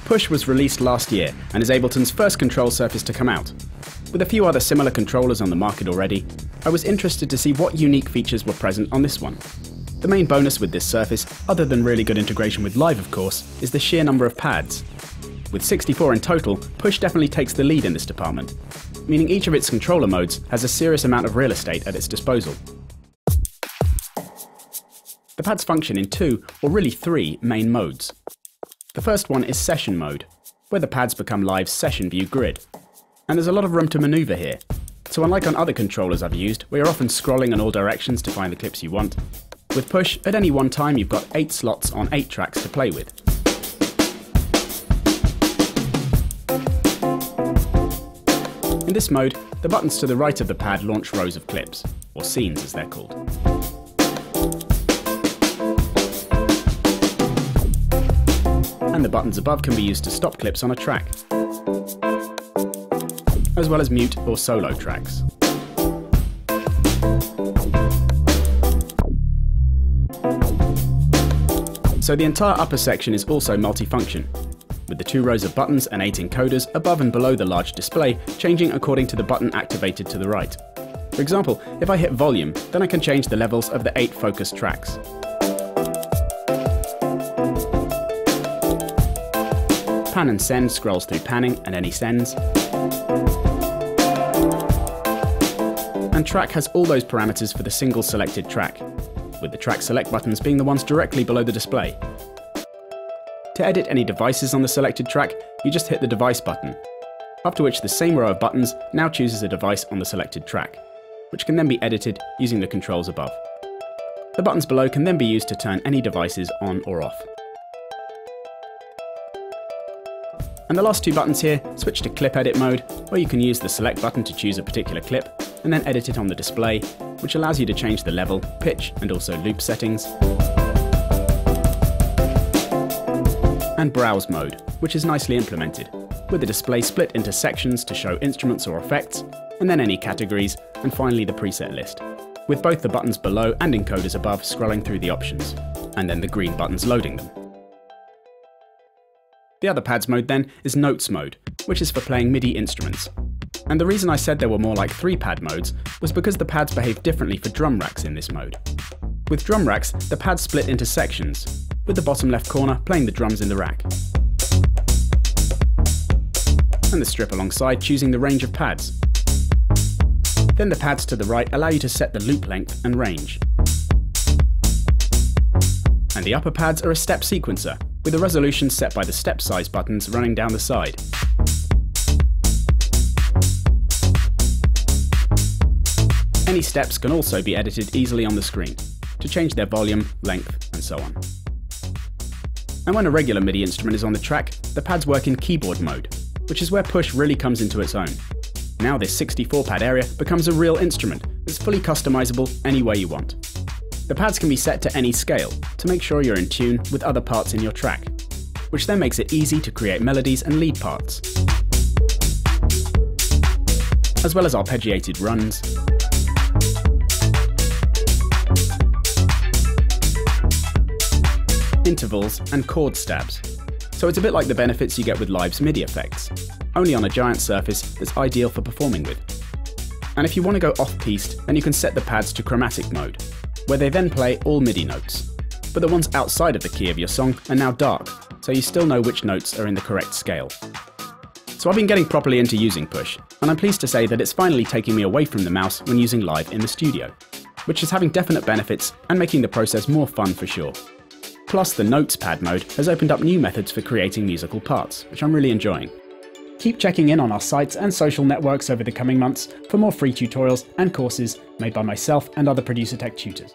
Push was released last year and is Ableton's first control surface to come out. With a few other similar controllers on the market already, I was interested to see what unique features were present on this one. The main bonus with this surface, other than really good integration with Live of course, is the sheer number of pads. With 64 in total, Push definitely takes the lead in this department, meaning each of its controller modes has a serious amount of real estate at its disposal. The pads function in 2, or really 3, main modes. The first one is Session mode, where the pads become Live's session view grid. And there's a lot of room to maneuver here. So unlike on other controllers I've used, where you're often scrolling in all directions to find the clips you want, with Push, at any one time you've got 8 slots on 8 tracks to play with. In this mode, the buttons to the right of the pad launch rows of clips, or scenes as they're called. And the buttons above can be used to stop clips on a track, as well as mute or solo tracks. So the entire upper section is also multifunction, with the 2 rows of buttons and 8 encoders above and below the large display changing according to the button activated to the right. For example, if I hit volume, then I can change the levels of the 8 focused tracks. Pan and send scrolls through panning and any sends. And track has all those parameters for the single selected track, with the track select buttons being the ones directly below the display. To edit any devices on the selected track, you just hit the device button, after which the same row of buttons now chooses a device on the selected track, which can then be edited using the controls above. The buttons below can then be used to turn any devices on or off. And the last 2 buttons here switch to clip edit mode, where you can use the select button to choose a particular clip, and then edit it on the display, which allows you to change the level, pitch, and also loop settings. And browse mode, which is nicely implemented, with the display split into sections to show instruments or effects, and then any categories, and finally the preset list, with both the buttons below and encoders above scrolling through the options, and then the green buttons loading them. The other pads mode then is Notes mode, which is for playing MIDI instruments. And the reason I said there were more like 3 pad modes was because the pads behave differently for drum racks in this mode. With drum racks, the pads split into sections, with the bottom left corner playing the drums in the rack, and the strip alongside choosing the range of pads. Then the pads to the right allow you to set the loop length and range. And the upper pads are a step sequencer, with a resolution set by the step size buttons running down the side. Any steps can also be edited easily on the screen, to change their volume, length, and so on. And when a regular MIDI instrument is on the track, the pads work in keyboard mode, which is where Push really comes into its own. Now this 64 pad area becomes a real instrument that's fully customizable any way you want. The pads can be set to any scale to make sure you're in tune with other parts in your track, which then makes it easy to create melodies and lead parts, as well as arpeggiated runs, intervals, and chord stabs. So it's a bit like the benefits you get with Live's MIDI effects, only on a giant surface that's ideal for performing with. And if you want to go off-piste, then you can set the pads to chromatic mode, where they then play all MIDI notes. But the ones outside of the key of your song are now dark, so you still know which notes are in the correct scale. So I've been getting properly into using Push, and I'm pleased to say that it's finally taking me away from the mouse when using Live in the studio, which is having definite benefits and making the process more fun for sure. Plus, the Notes pad mode has opened up new methods for creating musical parts, which I'm really enjoying. Keep checking in on our sites and social networks over the coming months for more free tutorials and courses made by myself and other Producertech tutors.